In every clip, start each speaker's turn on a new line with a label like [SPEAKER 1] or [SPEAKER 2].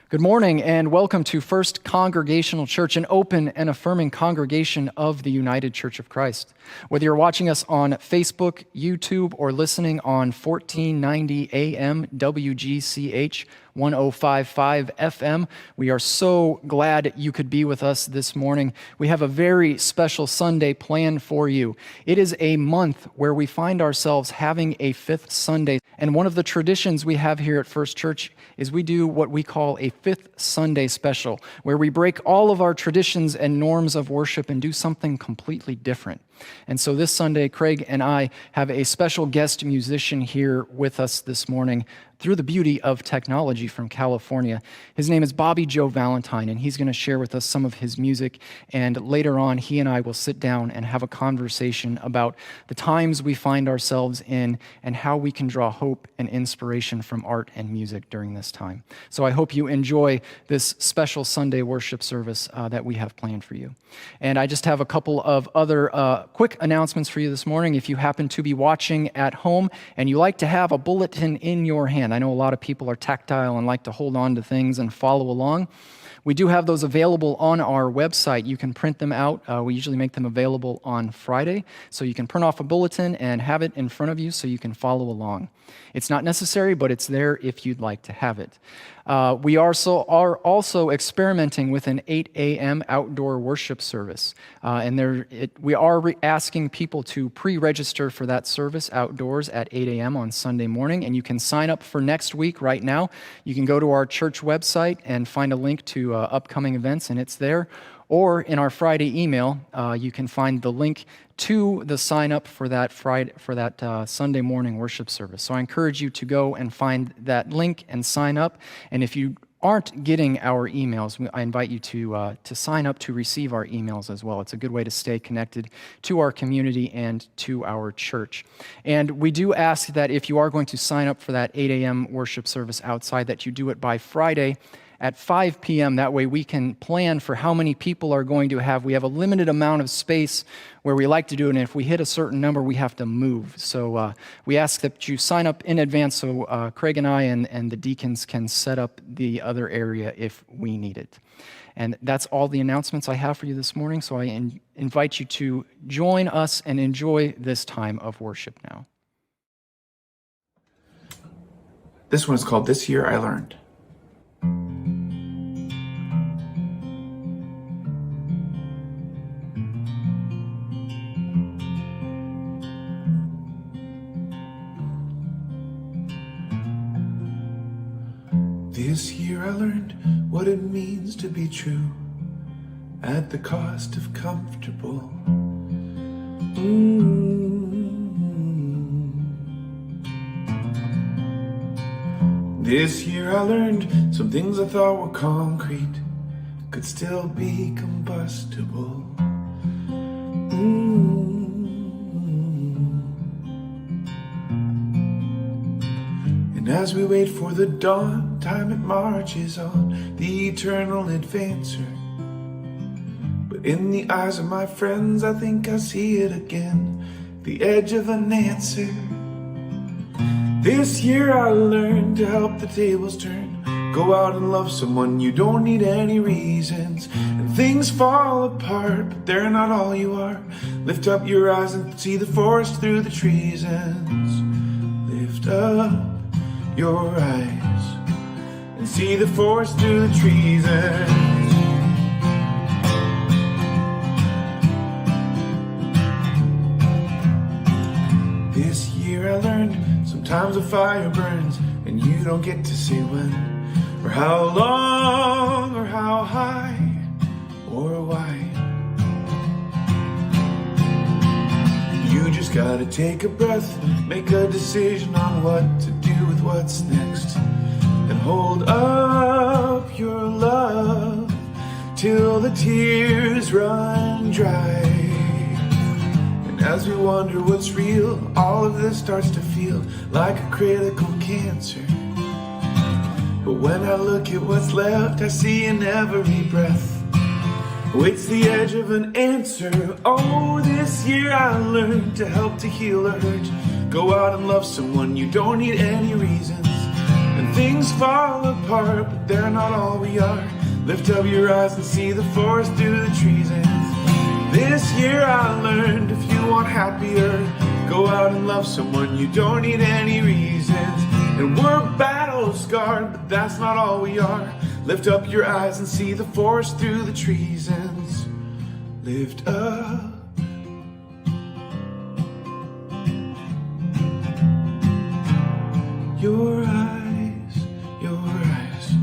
[SPEAKER 1] Good morning and welcome to First Congregational Church, an open and affirming congregation of the United Church of Christ. Whether you're watching us on Facebook, YouTube, or listening on 1490 AM WGCH 1055 FM, we are so glad you could be with us this morning. We have a very special Sunday planned for you. It is a month where we find ourselves having a fifth Sunday. And one of the traditions we have here at First Church is we do what we call a Fifth Sunday Special, where we break all of our traditions and norms of worship and do something completely different. And so this Sunday, Craig and I have a special guest musician here with us this morning through the beauty of technology from California. His name is Bobby Joe Valentine, and he's going to share with us some of his music. And later on, he and I will sit down and have a conversation about the times we find ourselves in and how we can draw hope and inspiration from art and music during this time. So I hope you enjoy this special Sunday worship service that we have planned for you. And I just have a couple of other quick announcements for you this morning. If you happen to be watching at home and you like to have a bulletin in your hand, I know a lot of people are tactile and like to hold on to things and follow along. We do have those available on our website. You can print them out. We usually make them available on Friday, so you can print off a bulletin and have it in front of you so you can follow along. It's not necessary, but it's there if you'd like to have it. We are also experimenting with an 8 a.m. outdoor worship service. We are asking people to pre-register for that service outdoors at 8 a.m. on Sunday morning, and you can sign up for next week right now. You can go to our church website and find a link to upcoming events, and it's there. Or in our Friday email, you can find the link to the sign up for that Sunday morning worship service. So I encourage you to go and find that link and sign up. And if you aren't getting our emails, I invite you to sign up to receive our emails as well. It's a good way to stay connected to our community and to our church. And we do ask that if you are going to sign up for that 8 a.m. worship service outside, that you do it by Friday at 5 p.m. That way we can plan for how many people are going to have. We have a limited amount of space where we like to do it, and if we hit a certain number, we have to move. So we ask that you sign up in advance so Craig and I and the deacons can set up the other area if we need it. And that's all the announcements I have for you this morning, so I invite you to join us and enjoy this time of worship now.
[SPEAKER 2] This one is called This Year I Learned. This year I learned what it means to be true at the cost of comfortable. This year I learned some things I thought were concrete could still be combustible. And as we wait for the dawn, time it marches on, the eternal advancer. But in the eyes of my friends, I think I see it again, the edge of an answer. This year I learned to help the tables turn. Go out and love someone, you don't need any reasons. And things fall apart, but they're not all you are. Lift up your eyes and see the forest through the trees. And lift up your eyes and see the forest through the trees. This year I learned sometimes a fire burns and you don't get to say when or how long or how high or why. You just gotta take a breath, make a decision on what to do with what's next, and hold up your love till the tears run dry. And as we wonder what's real, all of this starts to feel like a critical cancer. But when I look at what's left, I see in every breath, oh, it's the edge of an answer. Oh, this year I learned to help to heal a hurt. Go out and love someone, you don't need any reasons. And things fall apart, but they're not all we are. Lift up your eyes and see the forest through the trees. And this year I learned, if you want happier, go out and love someone, you don't need any reasons. And we're battle scarred, but that's not all we are. Lift up your eyes and see the forest through the trees. And lift up your eyes, your eyes.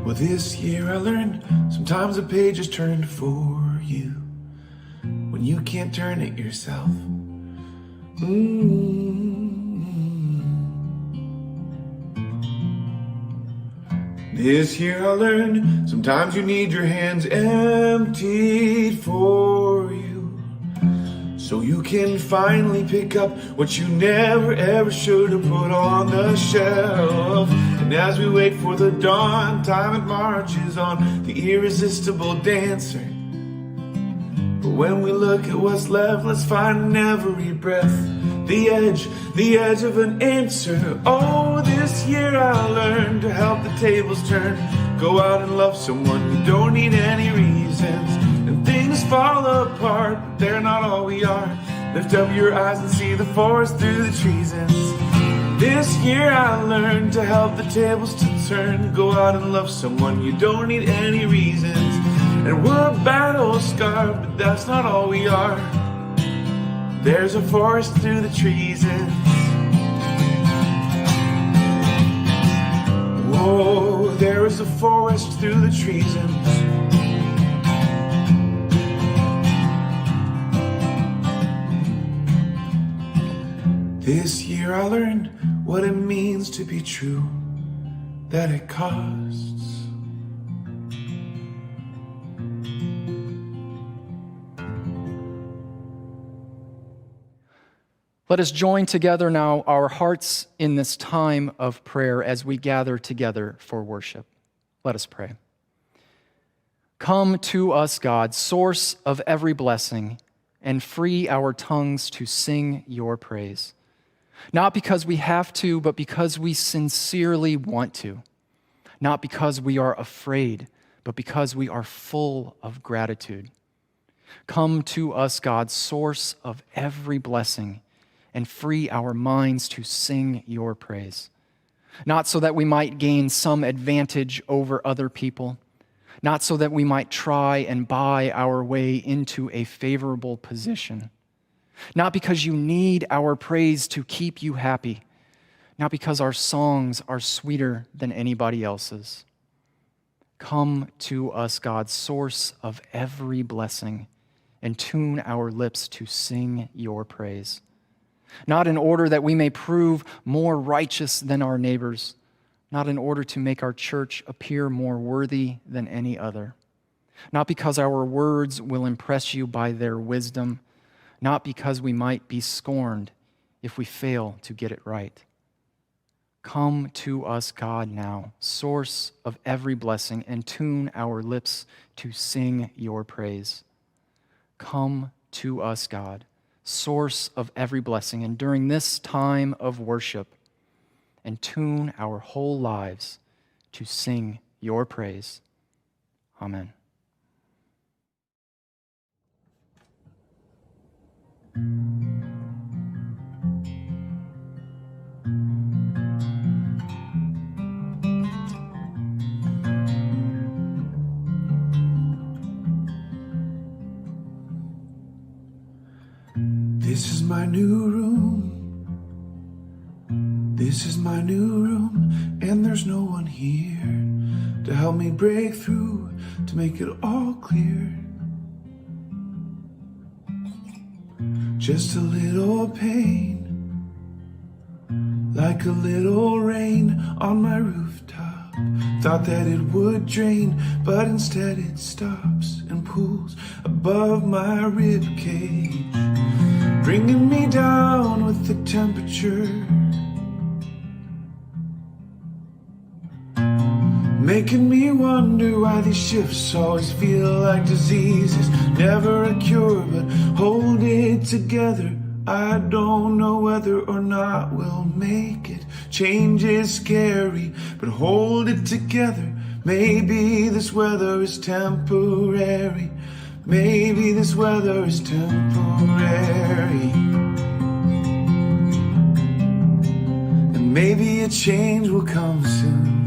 [SPEAKER 2] Well, this year I learned sometimes a page is turned for you when you can't turn it yourself. This year I learned sometimes you need your hands emptied for you, so you can finally pick up what you never ever should have put on the shelf. And as we wait for the dawn, time it marches on, the irresistible dancer. But when we look at what's left, let's find in every breath the edge of an answer. Oh, this year I learned to help the tables turn. Go out and love someone, you don't need any reasons. And things fall apart, but they're not all we are. Lift up your eyes and see the forest through the trees. And this year I learned to help the tables to turn. Go out and love someone, you don't need any reasons. And we're battle scarred, but that's not all we are. There's a forest through the trees. And whoa, there is a forest through the trees. And this year I learned what it means to be true, that it costs.
[SPEAKER 1] Let us join together now our hearts in this time of prayer as we gather together for worship. Let us pray. Come to us, God, source of every blessing, and free our tongues to sing your praise. Not because we have to, but because we sincerely want to. Not because we are afraid, but because we are full of gratitude. Come to us, God, source of every blessing, and free our minds to sing your praise. Not so that we might gain some advantage over other people, not so that we might try and buy our way into a favorable position, not because you need our praise to keep you happy, not because our songs are sweeter than anybody else's. Come to us, God, source of every blessing, and tune our lips to sing your praise. Not in order that we may prove more righteous than our neighbors, not in order to make our church appear more worthy than any other, not because our words will impress you by their wisdom, not because we might be scorned if we fail to get it right. Come to us, God, now, source of every blessing, and tune our lips to sing your praise. Come to us, God, source of every blessing, and during this time of worship, and tune our whole lives to sing your praise. Amen.
[SPEAKER 2] This is my new room. This is my new room, and there's no one here to help me break through, to make it all clear. Just a little pain, like a little rain on my rooftop. Thought that it would drain, but instead it stops and pools above my rib cage, bringing me down with the temperature, making me wonder why these shifts always feel like diseases. Never a cure, but hold it together, I don't know whether or not we'll make it. Change is scary, but hold it together. Maybe this weather is temporary. Maybe this weather is temporary. And maybe a change will come soon.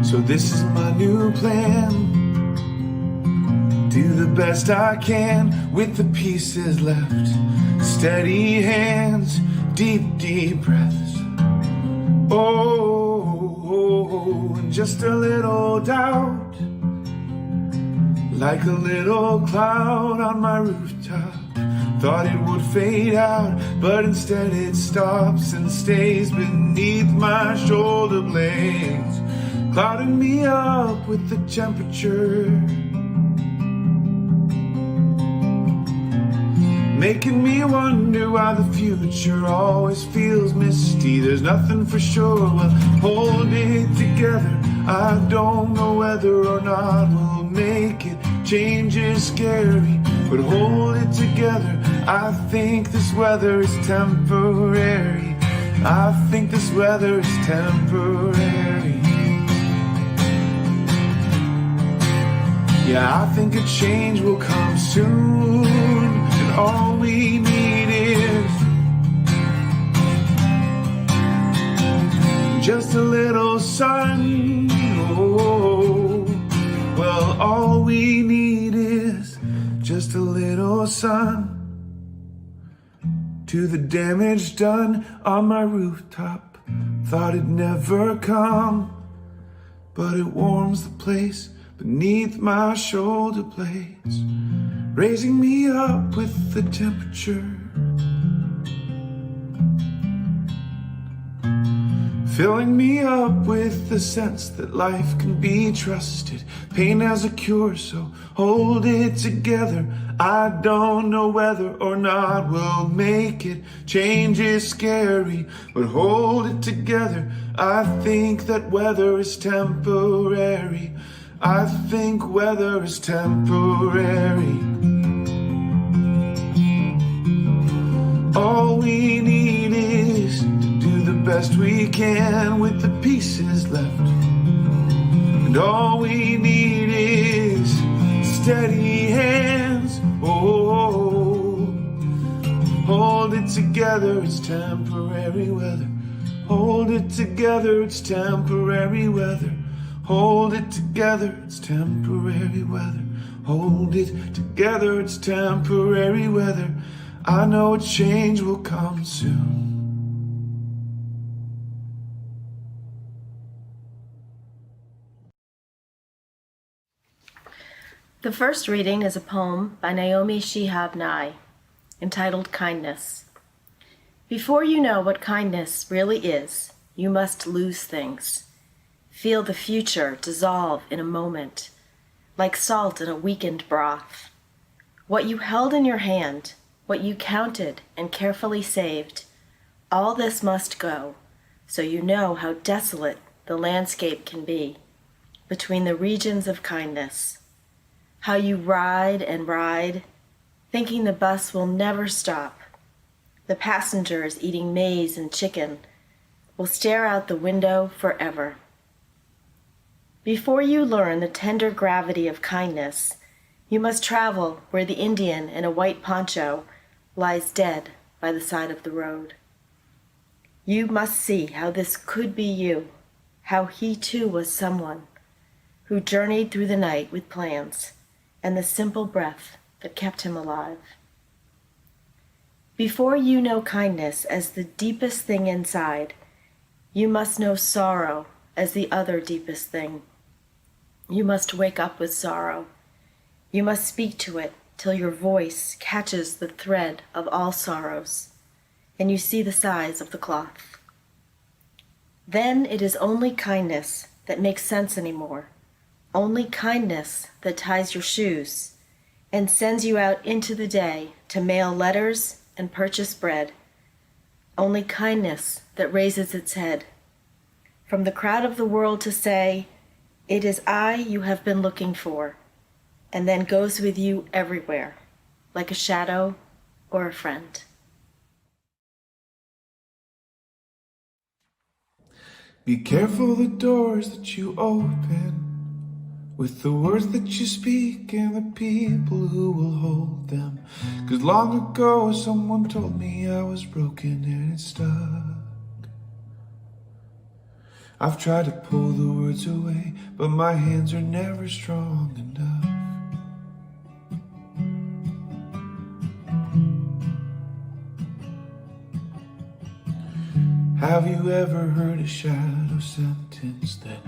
[SPEAKER 2] So this is my new plan. Do the best I can with the pieces left. Steady hands, deep, deep breaths. Oh, and just a little doubt, like a little cloud on my rooftop. Thought it would fade out, but instead it stops and stays beneath my shoulder blades, clouding me up with the temperature, making me wonder why the future always feels misty. There's nothing for sure, well, hold it together. I don't know whether or not we'll make it. Change is scary, but hold it together. I think this weather is temporary. I think this weather is temporary. Yeah, I think a change will come soon, and all we need is just a little sun. Oh, well, all we need is just a little sun. To the damage done on my rooftop, thought it'd never come, but it warms the place beneath my shoulder blades, raising me up with the temperature, filling me up with the sense that life can be trusted. Pain has a cure, so hold it together. I don't know whether or not we'll make it. Change is scary, but hold it together. I think that weather is temporary. I think weather is temporary. All we need is to do the best we can with the pieces left. And all we need is steady hands. Oh, hold it together, it's temporary weather. Hold it together, it's temporary weather. Hold it together, it's temporary weather. Hold it together, it's temporary weather. I know a change will come soon.
[SPEAKER 3] The first reading is a poem by Naomi Shihab Nye, entitled Kindness. Before you know what kindness really is, you must lose things. Feel the future dissolve in a moment, like salt in a weakened broth. What you held in your hand, what you counted and carefully saved, all this must go, so you know how desolate the landscape can be between the regions of kindness. How you ride and ride, thinking the bus will never stop. The passengers eating maize and chicken will stare out the window forever. Before you learn the tender gravity of kindness, you must travel where the Indian in a white poncho lies dead by the side of the road. You must see how this could be you, how he too was someone who journeyed through the night with plans and the simple breath that kept him alive. Before you know kindness as the deepest thing inside, you must know sorrow as the other deepest thing. You must wake up with sorrow. You must speak to it till your voice catches the thread of all sorrows, and you see the size of the cloth. Then it is only kindness that makes sense anymore, only kindness that ties your shoes and sends you out into the day to mail letters and purchase bread, only kindness that raises its head from the crowd of the world to say, It is I you have been looking for, and then goes with you everywhere, like a shadow or a friend.
[SPEAKER 2] Be careful the doors that you open, with the words that you speak and the people who will hold them. 'Cause long ago someone told me I was broken and it stuck. I've tried to pull the words away, but my hands are never strong enough. Have you ever heard a shadow sentence that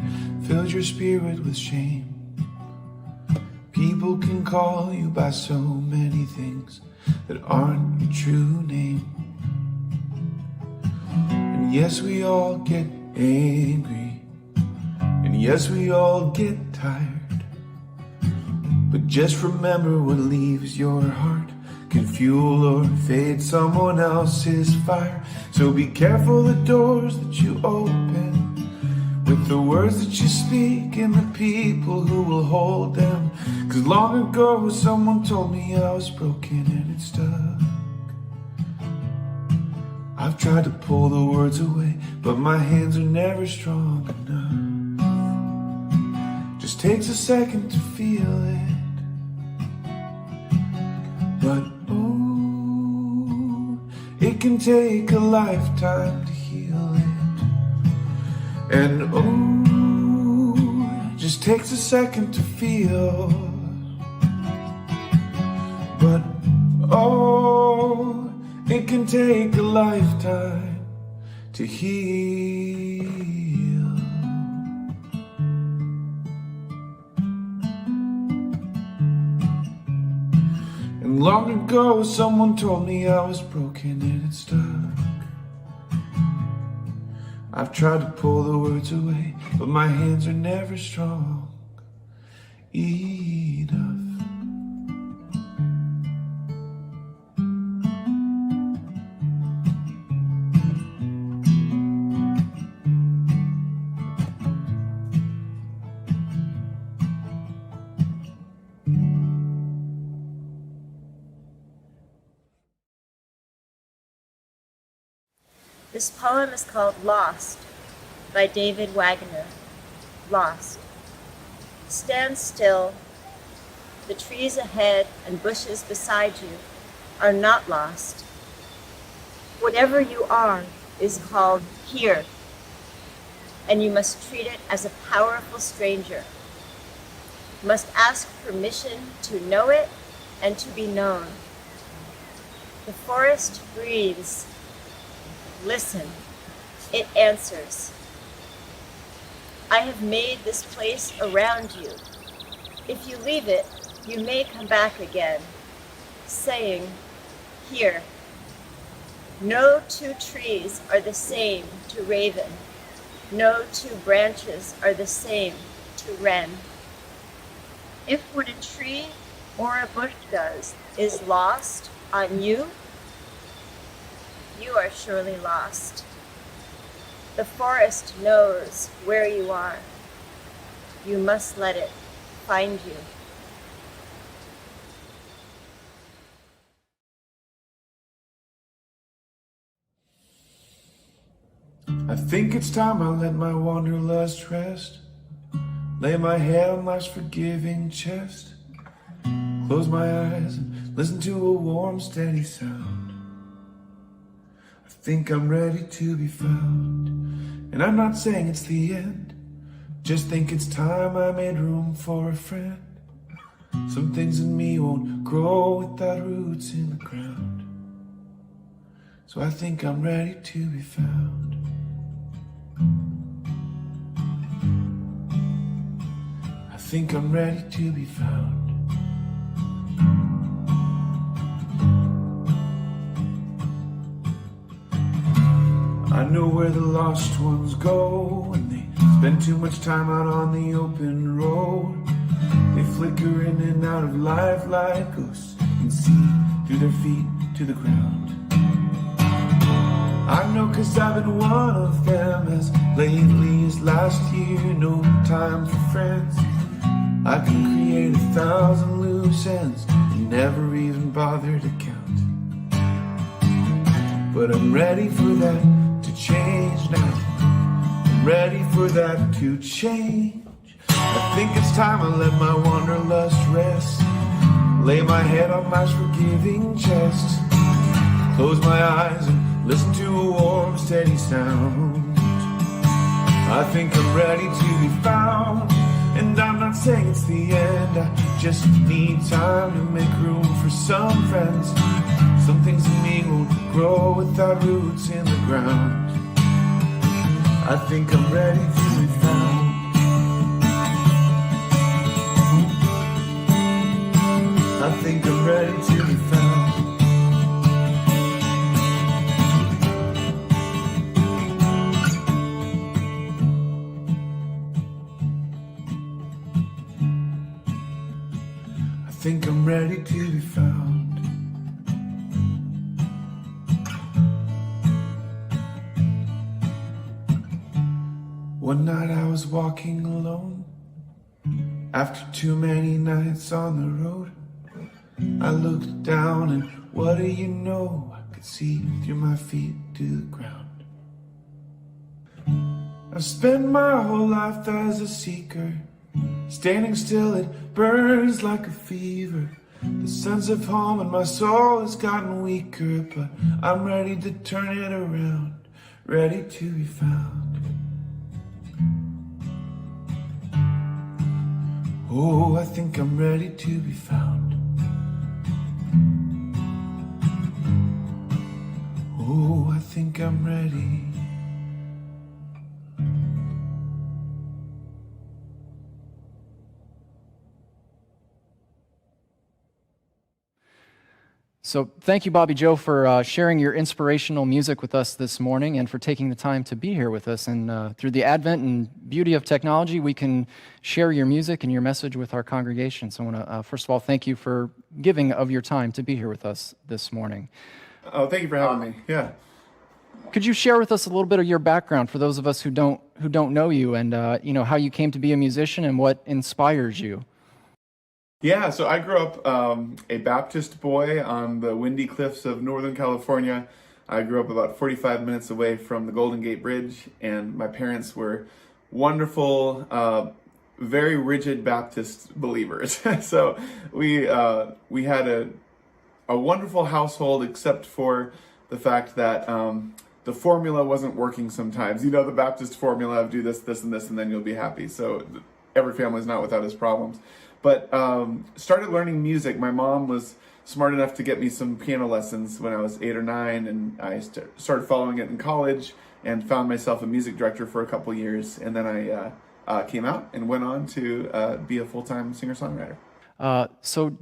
[SPEAKER 2] fills your spirit with shame? People can call you by so many things that aren't your true name. And yes, we all get angry, and yes, we all get tired, but just remember what leaves your heart can fuel or fade someone else's fire. So be careful the doors that you open, with the words that you speak and the people who will hold them. 'Cause long ago someone told me I was broken and it stuck. I've tried to pull the words away, but my hands are never strong enough. Just takes a second to feel it, but oh, it can take a lifetime to heal it. And oh, just takes a second to feel, but oh, it can take a lifetime to heal. And long ago someone told me I was broken and it stuck. I've tried to pull the words away, but my hands are never strong enough.
[SPEAKER 4] This poem is called Lost by David Wagner. Lost. Stand still. The trees ahead and bushes beside you are not lost. Whatever you are is called here, and you must treat it as a powerful stranger. You must ask permission to know it and to be known. The forest breathes. Listen, it answers. I have made this place around you. If you leave it, you may come back again, saying, here. No two trees are the same to raven. No two branches are the same to wren. If what a tree or a bush does is lost on you, you are surely lost. The forest knows where you are. You must let it find you.
[SPEAKER 2] I think it's time I let my wanderlust rest. Lay my head on life's forgiving chest. Close my eyes and listen to a warm, steady sound. I think I'm ready to be found. And I'm not saying it's the end. Just think it's time I made room for a friend. Some things in me won't grow without roots in the ground. So I think I'm ready to be found. I think I'm ready to be found. I know where the lost ones go when they spend too much time out on the open road. They flicker in and out of life like ghosts and see through their feet to the ground. I know 'cause I've been one of them as lately as last year. No time for friends. I can create 1,000 loose ends and never even bother to count. But I'm ready for that to change now. I'm ready for that to change. I think it's time I let my wanderlust rest. Lay my head on my forgiving chest. Close my eyes and listen to a warm, steady sound. I think I'm ready to be found. And I'm not saying it's the end. I just need time to make room for some friends. Some things in me won't grow without roots in the ground. I think I'm ready to be found. I think I'm ready to be found. I think I'm ready to be found. One night I was walking alone. After too many nights on the road, I looked down and what do you know? I could see through my feet to the ground. I've spent my whole life as a seeker. Standing still, it burns like a fever. The sense of home in my soul has gotten weaker, but I'm ready to turn it around, ready to be found. Oh, I think I'm ready to be found. Oh, I think I'm ready.
[SPEAKER 1] So thank you, Bobby Joe, for sharing your inspirational music with us this morning and for taking the time to be here with us. And through the advent and beauty of technology, we can share your music and your message with our congregation. So I want to, first of all, thank you for giving of your time to be here with us this morning.
[SPEAKER 5] Oh, thank you for having me. Yeah.
[SPEAKER 1] Could you share with us a little bit of your background for those of us who don't know you, and how you came to be a musician and what inspires you?
[SPEAKER 5] Yeah, so I grew up a Baptist boy on the windy cliffs of Northern California. I grew up about 45 minutes away from the Golden Gate Bridge, and my parents were wonderful, very rigid Baptist believers. So we had a wonderful household, except for the fact that the formula wasn't working sometimes. You know, the Baptist formula of do this, this, and this, and then you'll be happy. So every family is not without its problems. But started learning music. My mom was smart enough to get me some piano lessons when I was 8 or 9, and I started following it in college and found myself a music director for a couple years. And then I came out and went on to be a full-time singer-songwriter.
[SPEAKER 1] So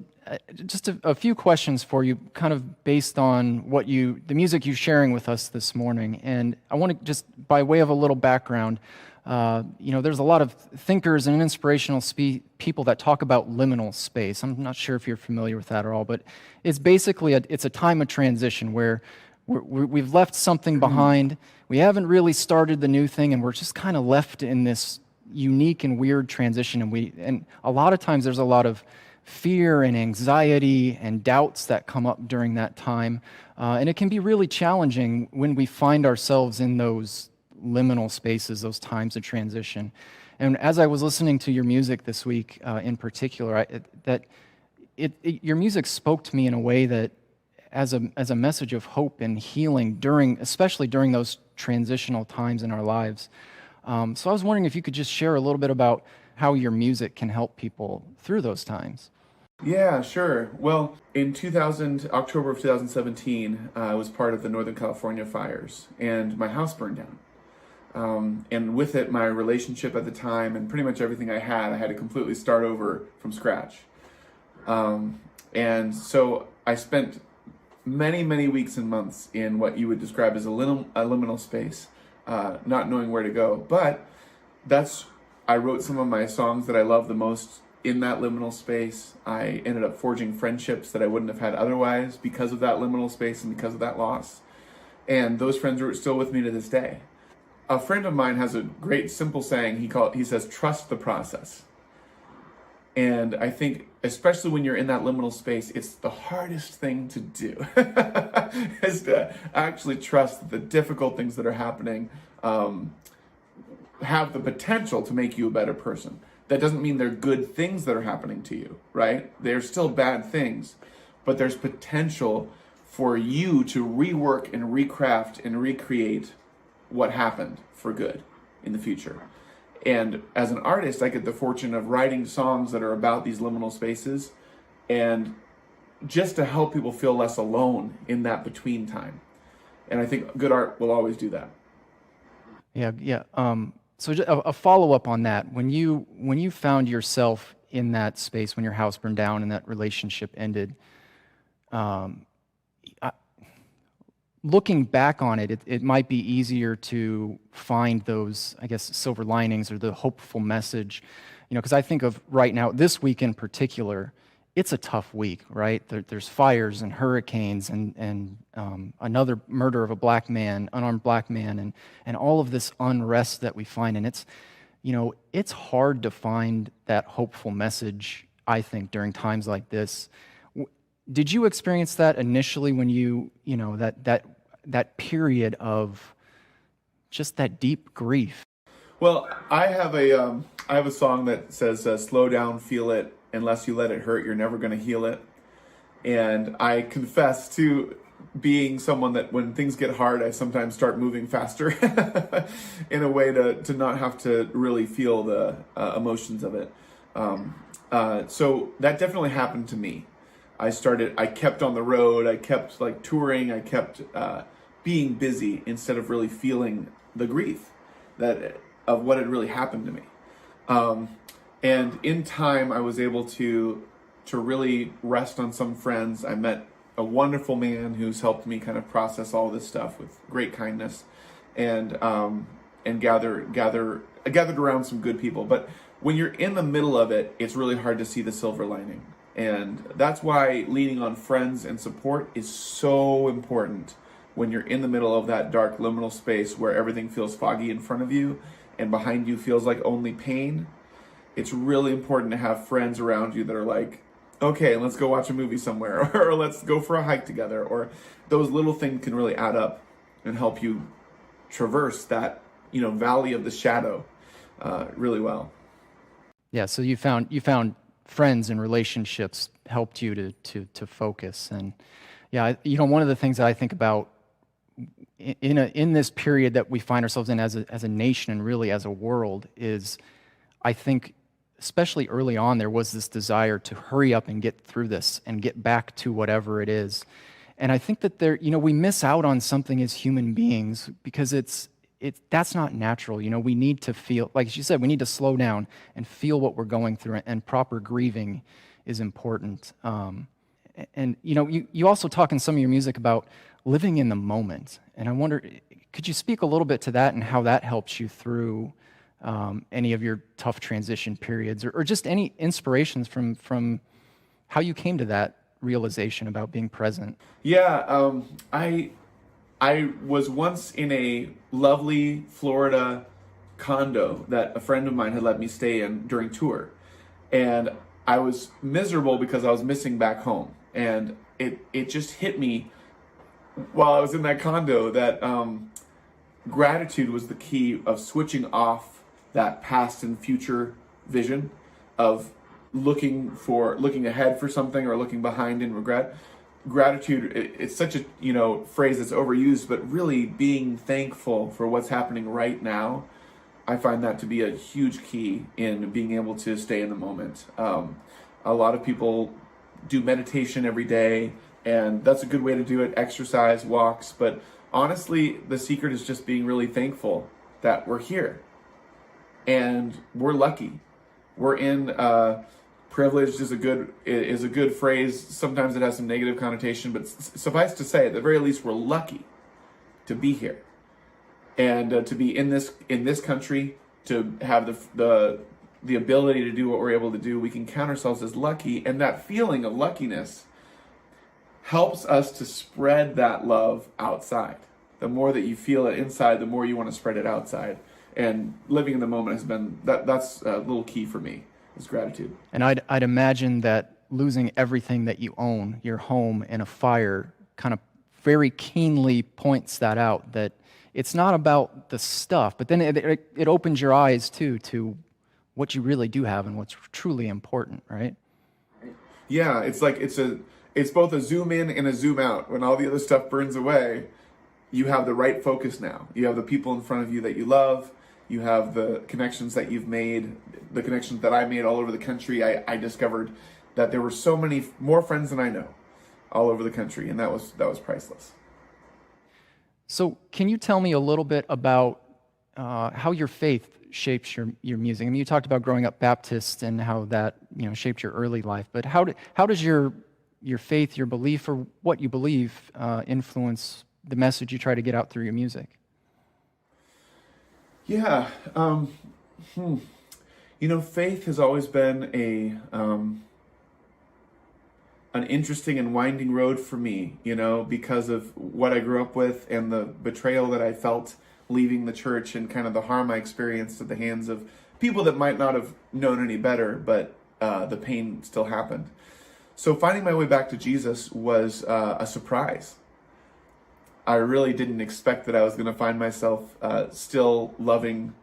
[SPEAKER 1] just a few questions for you, kind of based on the music you're sharing with us this morning. And I want to just, by way of a little background, there's a lot of thinkers and inspirational people that talk about liminal space. I'm not sure if you're familiar with that at all, but it's basically it's a time of transition where we've left something behind. We haven't really started the new thing, and we're just kind of left in this unique and weird transition. And a lot of times there's a lot of fear and anxiety and doubts that come up during that time, and it can be really challenging when we find ourselves in those liminal spaces, those times of transition. And as I was listening to your music this week, in particular, your music spoke to me in a way that, as a message of hope and healing especially during those transitional times in our lives. So I was wondering if you could just share a little bit about how your music can help people through those times.
[SPEAKER 5] Yeah, sure. Well, in October of 2017, I was part of the Northern California fires, and my house burned down. And with it, my relationship at the time and pretty much everything I had to completely start over from scratch. And so I spent many, many weeks and months in what you would describe as a liminal space, not knowing where to go. But I wrote some of my songs that I love the most in that liminal space. I ended up forging friendships that I wouldn't have had otherwise because of that liminal space and because of that loss. And those friends are still with me to this day. A friend of mine has a great simple saying. He says, trust the process. And I think, especially when you're in that liminal space, it's the hardest thing to do is to actually trust that the difficult things that are happening have the potential to make you a better person. That doesn't mean they're good things that are happening to you, right? They're still bad things, but there's potential for you to rework and recraft and recreate what happened for good in the future. And as an artist, I get the fortune of writing songs that are about these liminal spaces, and just to help people feel less alone in that between time. And I think good art will always do that.
[SPEAKER 1] Yeah. So a follow-up on that. When you found yourself in that space, when your house burned down and that relationship ended, looking back on it, it might be easier to find those, I guess, silver linings or the hopeful message, because I think of right now, this week in particular, it's a tough week, right? There's fires and hurricanes and another murder of a black man, unarmed black man, and all of this unrest that we find. And it's hard to find that hopeful message, I think, during times like this. Did you experience that initially when that period of just that deep grief?
[SPEAKER 5] Well, I have a song that says, slow down, feel it. Unless you let it hurt, you're never going to heal it. And I confess to being someone that when things get hard, I sometimes start moving faster in a way to not have to really feel the emotions of it. So that definitely happened to me. I kept on the road, I kept touring, I kept being busy instead of really feeling the grief of what had really happened to me. And in time, I was able to really rest on some friends. I met a wonderful man who's helped me kind of process all this stuff with great kindness, and gathered around some good people. But when you're in the middle of it, it's really hard to see the silver lining. And that's why leaning on friends and support is so important when you're in the middle of that dark liminal space where everything feels foggy in front of you and behind you feels like only pain. It's really important to have friends around you that are like, okay, let's go watch a movie somewhere, or let's go for a hike together, or those little things can really add up and help you traverse that, valley of the shadow really well.
[SPEAKER 1] Yeah, so you found friends and relationships helped you to focus. And yeah, one of the things that I think about in this period that we find ourselves in as a nation and really as a world is, I think, especially early on, there was this desire to hurry up and get through this and get back to whatever it is. And I think that we miss out on something as human beings because that's not natural. We need to feel, like you said, we need to slow down and feel what we're going through, and proper grieving is important. And you also talk in some of your music about living in the moment. And I wonder, could you speak a little bit to that and how that helps you through any of your tough transition periods, or just any inspirations from how you came to that realization about being present?
[SPEAKER 5] Yeah, I was once in a lovely Florida condo that a friend of mine had let me stay in during tour, and I was miserable because I was missing back home, and it just hit me while I was in that condo that gratitude was the key of switching off that past and future vision of looking ahead for something or looking behind in regret. Gratitude, it's such a phrase that's overused, but really being thankful for what's happening right now, I find that to be a huge key in being able to stay in the moment. A lot of people do meditation every day, and that's a good way to do it, exercise, walks, but honestly, the secret is just being really thankful that we're here. And we're lucky. We're in privileged is a good phrase. Sometimes it has some negative connotation, but suffice to say, at the very least, we're lucky to be here, and to be in this country, to have the ability to do what we're able to do. We can count ourselves as lucky, and that feeling of luckiness helps us to spread that love outside. the more that you feel it inside, the more you want to spread it outside. And living in the moment has been, that's a little key for me, is gratitude.
[SPEAKER 1] And I'd imagine that losing everything that you own, your home, in a fire, kind of very keenly points that out, that it's not about the stuff, but then it opens your eyes too to what you really do have and what's truly important, right?
[SPEAKER 5] Yeah, it's like it's both a zoom in and a zoom out. When all the other stuff burns away, you have the right focus now. You have the people in front of you that you love. You have the connections that you've made, the connections that I made all over the country. I discovered that there were so many more friends than I know all over the country, and that was priceless.
[SPEAKER 1] So can you tell me a little bit about how your faith shapes your music? I mean, you talked about growing up Baptist and how that shaped your early life, but how does your faith, your belief, or what you believe influence the message you try to get out through your music?
[SPEAKER 5] Yeah, faith has always been an interesting and winding road for me, because of what I grew up with and the betrayal that I felt leaving the church and kind of the harm I experienced at the hands of people that might not have known any better, but the pain still happened. So finding my way back to Jesus was a surprise. I really didn't expect that I was going to find myself still loving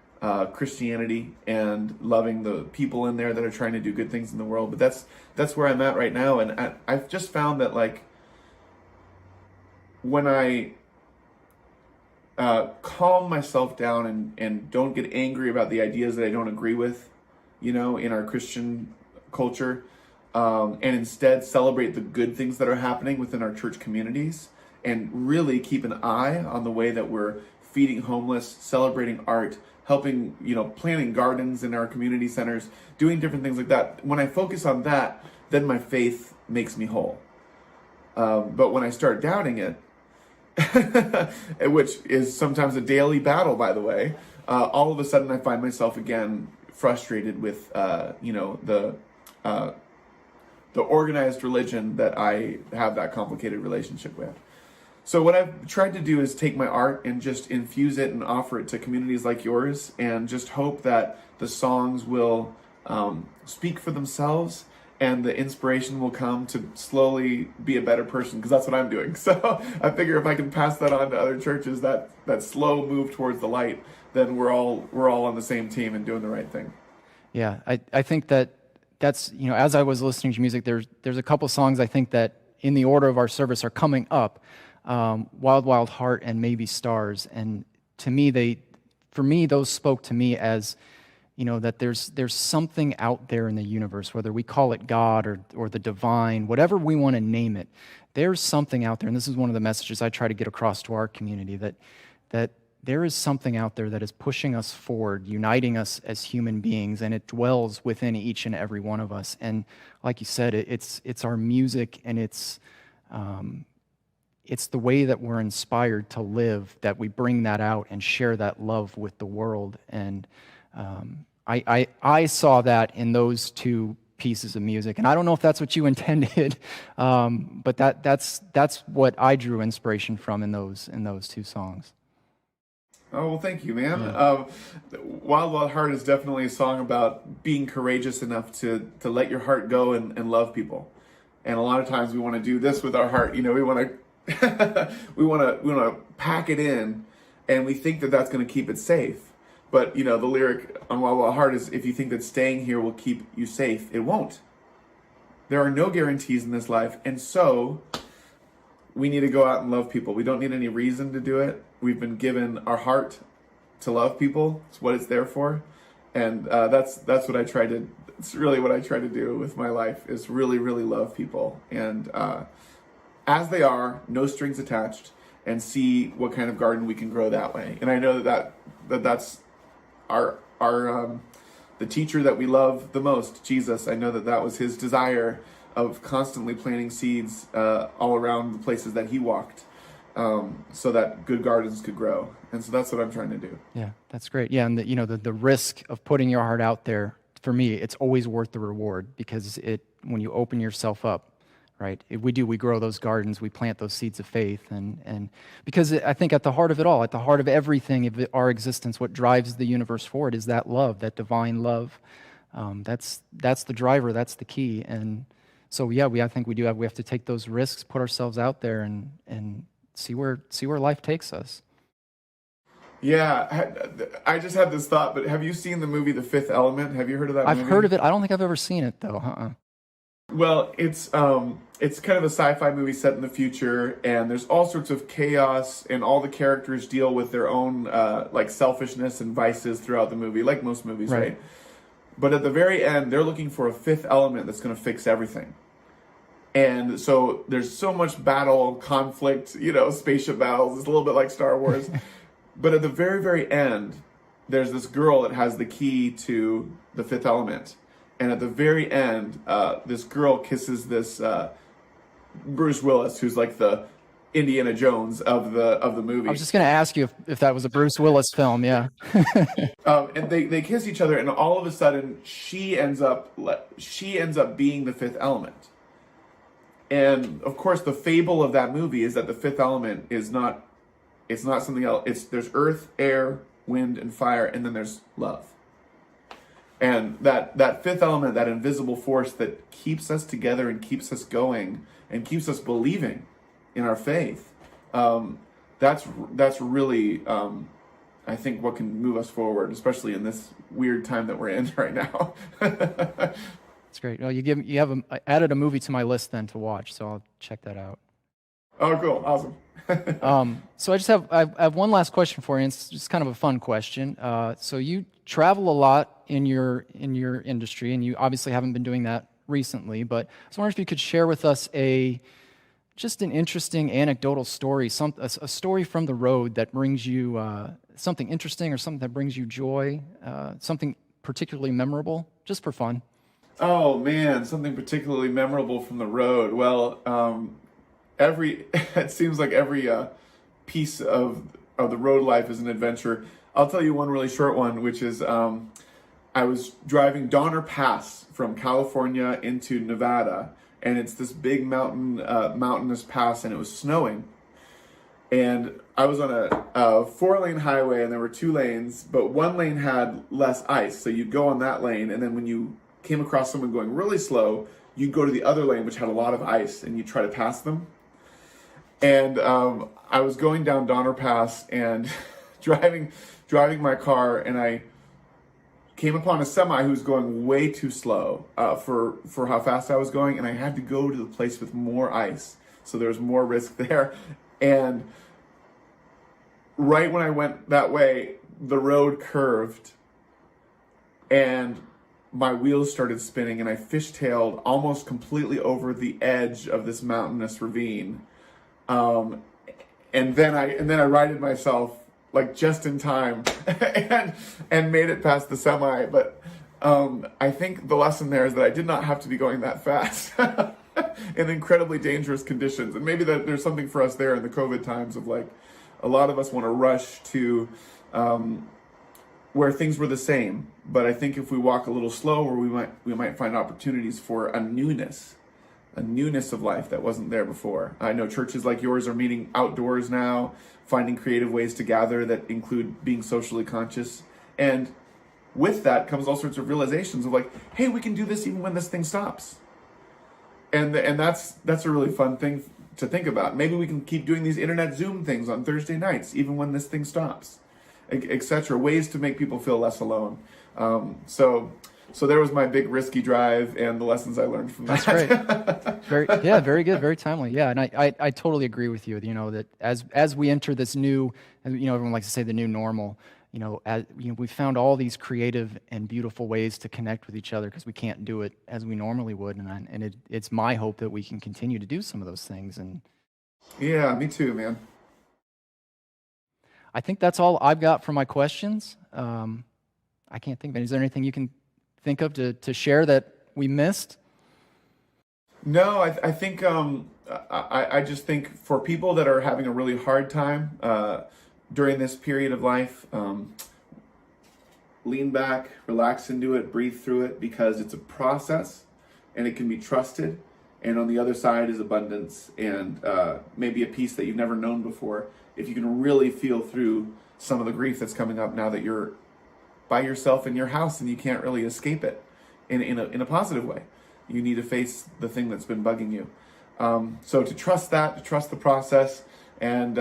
[SPEAKER 5] Christianity and loving the people in there that are trying to do good things in the world. But that's where I'm at right now. And I've just found that, like, when I calm myself down and don't get angry about the ideas that I don't agree with, in our Christian culture, and instead celebrate the good things that are happening within our church communities, and really keep an eye on the way that we're feeding homeless, celebrating art, helping, planting gardens in our community centers, doing different things like that. When I focus on that, then my faith makes me whole. But when I start doubting it, which is sometimes a daily battle, by the way, all of a sudden I find myself again frustrated with, the organized religion that I have that complicated relationship with. So what I've tried to do is take my art and just infuse it and offer it to communities like yours, and just hope that the songs will speak for themselves and the inspiration will come to slowly be a better person, because that's what I'm doing. So I figure if I can pass that on to other churches, that slow move towards the light, then we're all on the same team and doing the right thing.
[SPEAKER 1] Yeah, I think that's, as I was listening to music, there's a couple songs I think that in the order of our service are coming up. Wild Wild Heart and Maybe Stars, and to me those spoke to me as that there's something out there in the universe, whether we call it God or the divine, whatever we want to name it. There's something out there, and this is one of the messages I try to get across to our community, that there is something out there that is pushing us forward, uniting us as human beings, and it dwells within each and every one of us. And like you said, it's our music, and it's the way that we're inspired to live, that we bring that out and share that love with the world. And I saw that in those two pieces of music, and I don't know if that's what you intended, but that's what I drew inspiration from in those two songs.
[SPEAKER 5] Oh, well, thank you, man. Yeah. Wild Wild Heart is definitely a song about being courageous enough to let your heart go and love people. And a lot of times we want to do this with our heart. We want to we want to pack it in, and we think that that's going to keep it safe. But the lyric on Wild Wild Heart is, if you think that staying here will keep you safe, it won't. There are no guarantees in this life, and so we need to go out and love people. We don't need any reason to do it. We've been given our heart to love people. It's what it's there for, and that's what I try to. It's really what I try to do with my life, is really, really love people, and as they are, no strings attached, and see what kind of garden we can grow that way. And I know that's our the teacher that we love the most, Jesus. I know that was his desire of constantly planting seeds all around the places that he walked, so that good gardens could grow. And so that's what I'm trying to do. Yeah,
[SPEAKER 1] that's great. Yeah, and the risk of putting your heart out there, for me, it's always worth the reward, because when you open yourself up, right? We grow those gardens, we plant those seeds of faith, and because I think at the heart of it all, at the heart of everything of our existence, what drives the universe forward is that love, that divine love. That's the driver, that's the key, and so yeah, I think we have to take those risks, put ourselves out there, and see where life takes us.
[SPEAKER 5] Yeah, I just had this thought, but have you seen the movie The Fifth Element? Have you heard of that movie?
[SPEAKER 1] I've heard of it. I don't think I've ever seen it though.
[SPEAKER 5] Well, it's kind of a sci-fi movie set in the future, and there's all sorts of chaos, and all the characters deal with their own like selfishness and vices throughout the movie, like most movies, right? But at the very end, they're looking for a fifth element that's going to fix everything. And so there's so much battle, conflict, spaceship battles. It's a little bit like Star Wars. But at the very, very end, there's this girl that has the key to the fifth element. And at the very end, this girl kisses this Bruce Willis, who's like the Indiana Jones of the movie.
[SPEAKER 1] I was just going to ask you if that was a Bruce Willis film, yeah.
[SPEAKER 5] And they kiss each other, and all of a sudden, she ends up being the fifth element. And of course, the fable of that movie is that the fifth element is not something else. There's earth, air, wind, and fire, and then there's love. And that fifth element, that invisible force that keeps us together and keeps us going and keeps us believing in our faith, that's really, I think, what can move us forward, especially in this weird time that we're in right now.
[SPEAKER 1] That's great. Well, I added a movie to my list then to watch, so I'll check that out.
[SPEAKER 5] Oh, cool. Awesome.
[SPEAKER 1] So I have one last question for you. It's just kind of a fun question. So you travel a lot in your industry, and you obviously haven't been doing that recently, but I was wondering if you could share with us just an interesting anecdotal story, a story from the road that brings you something interesting or something that brings you joy, something particularly memorable, just for fun.
[SPEAKER 5] Oh man, something particularly memorable from the road. Well, it seems like every piece of the road life is an adventure. I'll tell you one really short one, which is I was driving Donner Pass from California into Nevada, and it's this big mountainous pass, and it was snowing. And I was on a 4-lane highway, and there were 2 lanes, but one lane had less ice, so you'd go on that lane, and then when you came across someone going really slow, you'd go to the other lane, which had a lot of ice, and you'd try to pass them. And I was going down Donner Pass and driving my car, and I came upon a semi who was going way too slow for how fast I was going, and I had to go to the place with more ice, so there was more risk there. And right when I went that way, the road curved, and my wheels started spinning, and I fishtailed almost completely over the edge of this mountainous ravine. And then I righted myself like just in time and made it past the semi. But I think the lesson there is that I did not have to be going that fast in incredibly dangerous conditions. And maybe that there's something for us there in the COVID times of like a lot of us want to rush to where things were the same. But I think if we walk a little slower, we might find opportunities for a newness of life that wasn't there before. I know churches like yours are meeting outdoors now, finding creative ways to gather that include being socially conscious. And with that comes all sorts of realizations of like, hey, we can do this even when this thing stops. And that's a really fun thing to think about. Maybe we can keep doing these internet Zoom things on Thursday nights, even when this thing stops, etc. Ways to make people feel less alone. So there was my big risky drive and the lessons I learned from that.
[SPEAKER 1] That's great. Very good, very timely. Yeah, and I totally agree with you. That as we enter this new, everyone likes to say the new normal. We found all these creative and beautiful ways to connect with each other because we can't do it as we normally would, and it's my hope that we can continue to do some of those things. And
[SPEAKER 5] yeah, me too, man.
[SPEAKER 1] I think that's all I've got for my questions. I can't think of any. Is there anything you can think of to share that we missed?
[SPEAKER 5] No, I think I just think for people that are having a really hard time during this period of life, lean back, relax into it, breathe through it, because it's a process and it can be trusted, and on the other side is abundance and maybe a peace that you've never known before. If you can really feel through some of the grief that's coming up now that you're by yourself in your house and you can't really escape it in a positive way. You need to face the thing that's been bugging you. So to trust that, to trust the process, and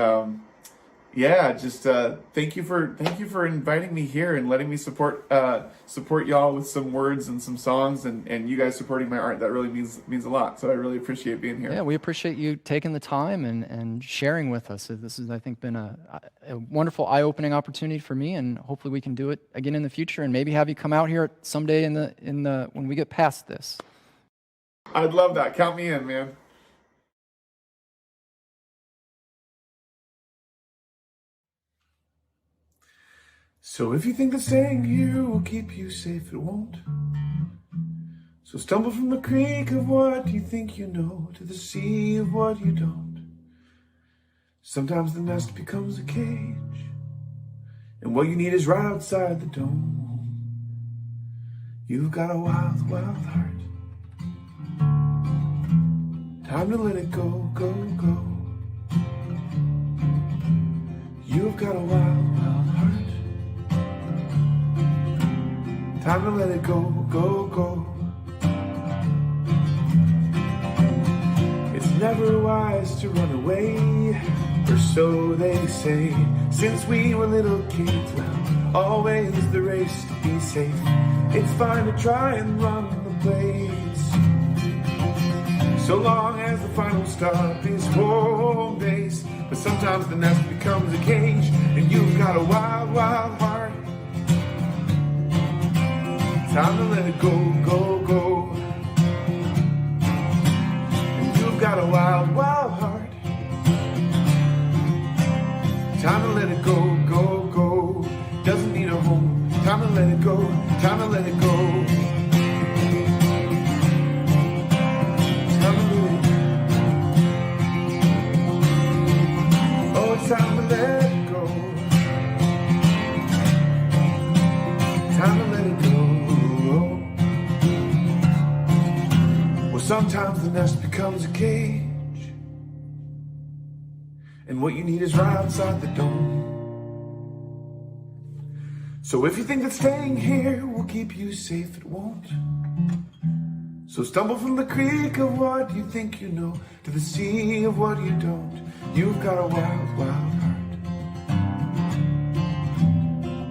[SPEAKER 5] thank you for inviting me here and letting me support y'all with some words and some songs, and you guys supporting my art. That really means a lot. So I really appreciate being here.
[SPEAKER 1] Yeah, we appreciate you taking the time and sharing with us. This has, I think, been a wonderful, eye-opening opportunity for me, and hopefully we can do it again in the future, and maybe have you come out here someday in the when we get past this.
[SPEAKER 5] I'd love that. Count me in, man. So if you think that staying here will keep you safe, it won't. So stumble from the creek of what you think you know to the sea of what you don't. Sometimes the nest becomes a cage, and what you need is right outside the dome. You've got a wild, wild heart. Time to let it go, go, go. You've got a wild, wild heart. Time to let it go, go, go. It's never wise to run away, or so they say. Since we were little kids, well, always the race to be safe. It's fine to try and run the place, so long as the final stop is home base. But sometimes the nest becomes a cage, and you've got a wild, wild heart. Time to let it go, go, go. And you've got a wild, wild heart. Time to let it go, go, go. Doesn't need a home. Time to let it go, time to let it go. Time to let it go. Oh, it's time to let it go. Time to let it go. Sometimes the nest becomes a cage, and what you need is right outside the dome. So if you think that staying here will keep you safe, it won't. So stumble from the creek of what you think you know to the sea of what you don't. You've got a wild, wild heart.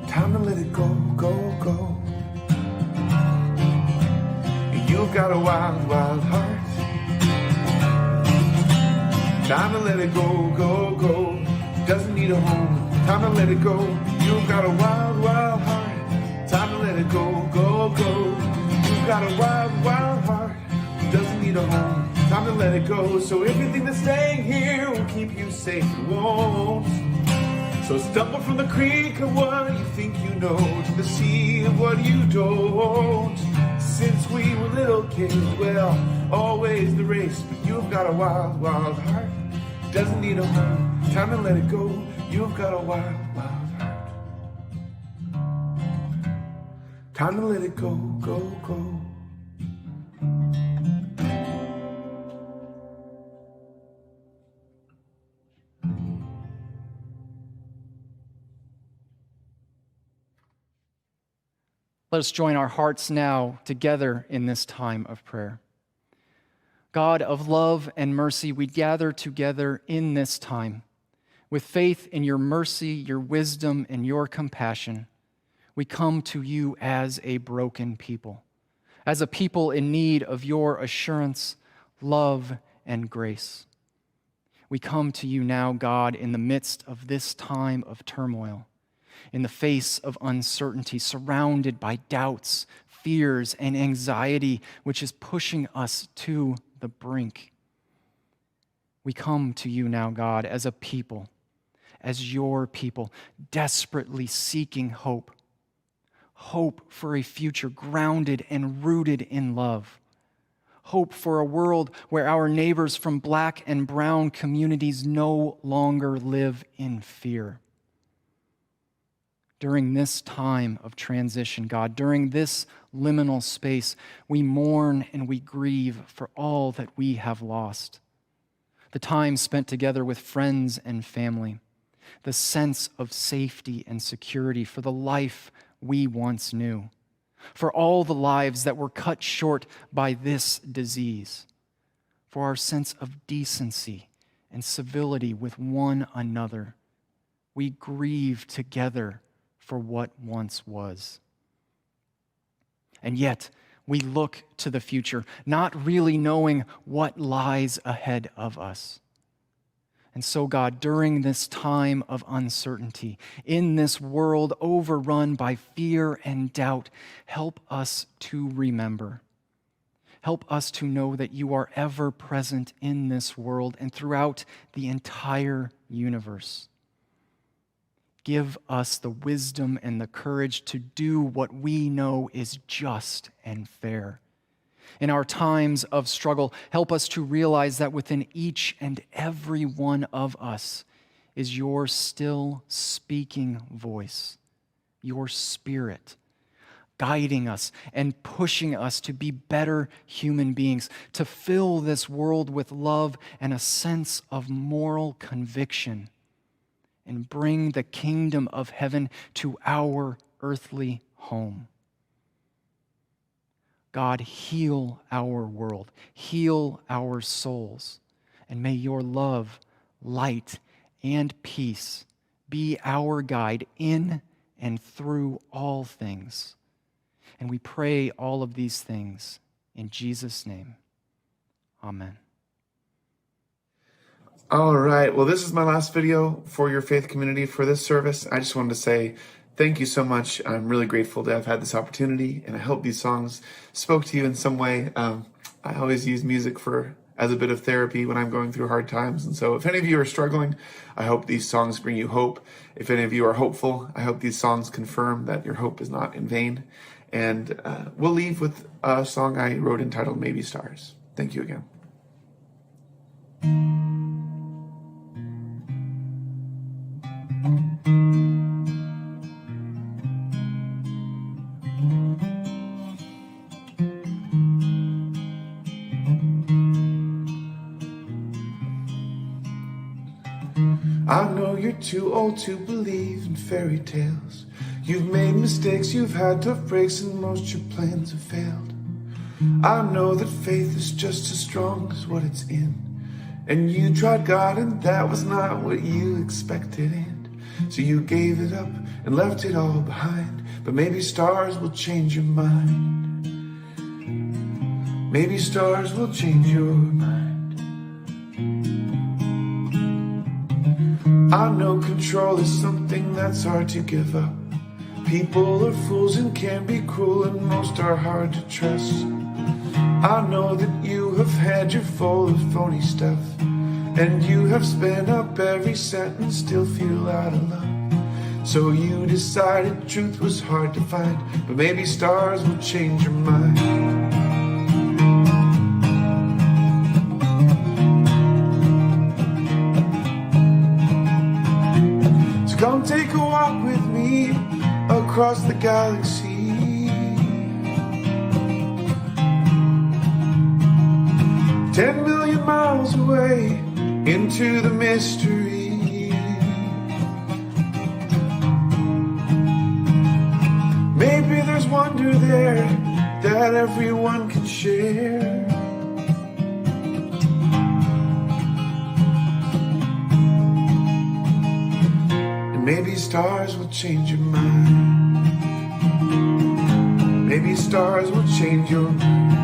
[SPEAKER 5] Time to let it go, go, go. You've got a wild, wild heart. Time to let it go, go, go. Doesn't need a home. Time to let it go. You've got a wild, wild heart. Time to let it go, go, go. You've got a wild, wild heart. Doesn't need a home. Time to let it go. So if you think that staying here will keep you safe, it won't. So stumble from the creek of what you think you know to the sea of what you don't. Since we were little kids, well, always the race. But you've got a wild, wild heart. Doesn't need a home. Time to let it go. You've got a wild, wild heart. Time to let it go, go, go.
[SPEAKER 1] Let us join our hearts now together in this time of prayer. God of love and mercy, we gather together in this time. With faith in your mercy, your wisdom, and your compassion, we come to you as a broken people, as a people in need of your assurance, love, and grace. We come to you now, God, in the midst of this time of turmoil, in the face of uncertainty, surrounded by doubts, fears, and anxiety, which is pushing us to the brink. We come to you now, God, as a people, as your people, desperately seeking hope. Hope for a future grounded and rooted in love. Hope for a world where our neighbors from black and brown communities no longer live in fear. during this time of transition, God, during this liminal space, we mourn and we grieve for all that we have lost. The time spent together with friends and family, the sense of safety and security for the life we once knew, for all the lives that were cut short by this disease, for our sense of decency and civility with one another. We grieve together for what once was. And yet, we look to the future, not really knowing what lies ahead of us. And so, God, during this time of uncertainty, in this world overrun by fear and doubt, help us to remember. Help us to know that you are ever present in this world and throughout the entire universe. Give us the wisdom and the courage to do what we know is just and fair. In our times of struggle, help us to realize that within each and every one of us is your still speaking voice, your Spirit, guiding us and pushing us to be better human beings, to fill this world with love and a sense of moral conviction, and bring the kingdom of heaven to our earthly home. God, heal our world, heal our souls, and may your love, light, and peace be our guide in and through all things. And we pray all of these things in Jesus' name. Amen.
[SPEAKER 5] All right. Well, this is my last video for your faith community for this service. I just wanted to say thank you so much. I'm really grateful to have had this opportunity, and I hope these songs spoke to you in some way. I always use music as a bit of therapy when I'm going through hard times. And so if any of you are struggling, I hope these songs bring you hope. If any of you are hopeful, I hope these songs confirm that your hope is not in vain. And we'll leave with a song I wrote entitled Maybe Stars. Thank you again. I know you're too old to believe in fairy tales. You've made mistakes, you've had tough breaks, and most your plans have failed. I know that faith is just as strong as what it's in. And you tried God, and that was not what you expected. And so you gave it up and left it all behind. But maybe stars will change your mind. Maybe stars will change your mind. I know control is something that's hard to give up. People are fools and can be cruel, and most are hard to trust. I know that you have had your full of phony stuff, and you have spent up every cent and still feel out of luck. So you decided truth was hard to find, but maybe stars will change your mind. Come take a walk with me across the galaxy. 10 million miles away into the mystery. Maybe there's wonder there that everyone can share. Maybe stars will change your mind. Maybe stars will change your mind.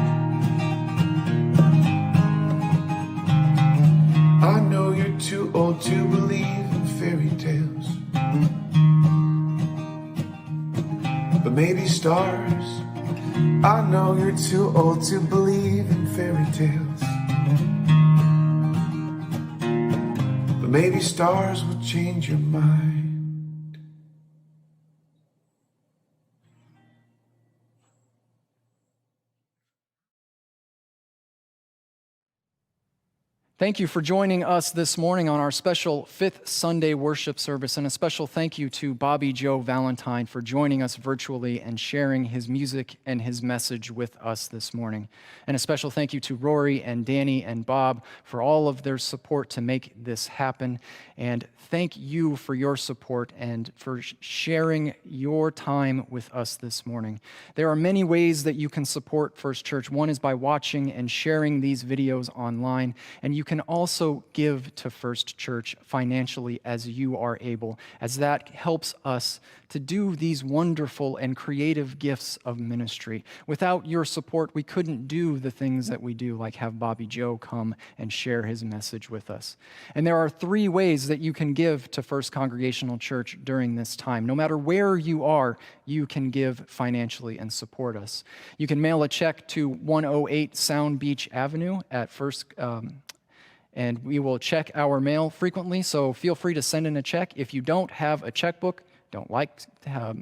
[SPEAKER 5] I know you're too old to believe in fairy tales, but maybe stars. I know you're too old to believe in fairy tales, but maybe stars will change your mind.
[SPEAKER 1] Thank you for joining us this morning on our special Fifth Sunday worship service, and a special thank you to Bobby Joe Valentine for joining us virtually and sharing his music and his message with us this morning. And a special thank you to Rory and Danny and Bob for all of their support to make this happen. And thank you for your support and for sharing your time with us this morning. There are many ways that you can support First Church. One is by watching and sharing these videos online, and you can also give to First Church financially as you are able, as that helps us to do these wonderful and creative gifts of ministry. Without your support, we couldn't do the things that we do, like have Bobby Joe come and share his message with us. And there are 3 ways that you can give to First Congregational Church during this time. No matter where you are, you can give financially and support us. You can mail a check to 108 Sound Beach Avenue at First and we will check our mail frequently, so feel free to send in a check. If you don't have a checkbook, don't like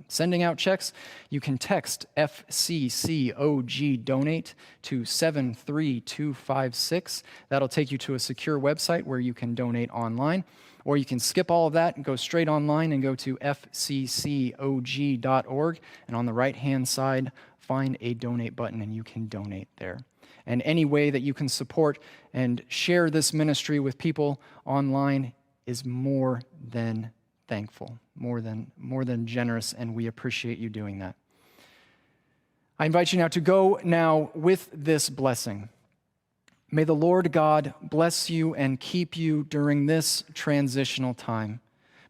[SPEAKER 1] sending out checks, you can text FCCOG donate to 73256. That'll take you to a secure website where you can donate online, or you can skip all of that and go straight online and go to fccog.org, and on the right-hand side, find a donate button and you can donate there. And any way that you can support and share this ministry with people online is more than thankful, more than generous, and we appreciate you doing that. I invite you now to go now with this blessing. May the Lord God bless you and keep you during this transitional time.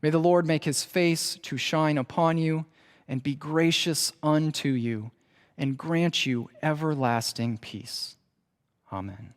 [SPEAKER 1] May the Lord make his face to shine upon you and be gracious unto you and grant you everlasting peace. Amen.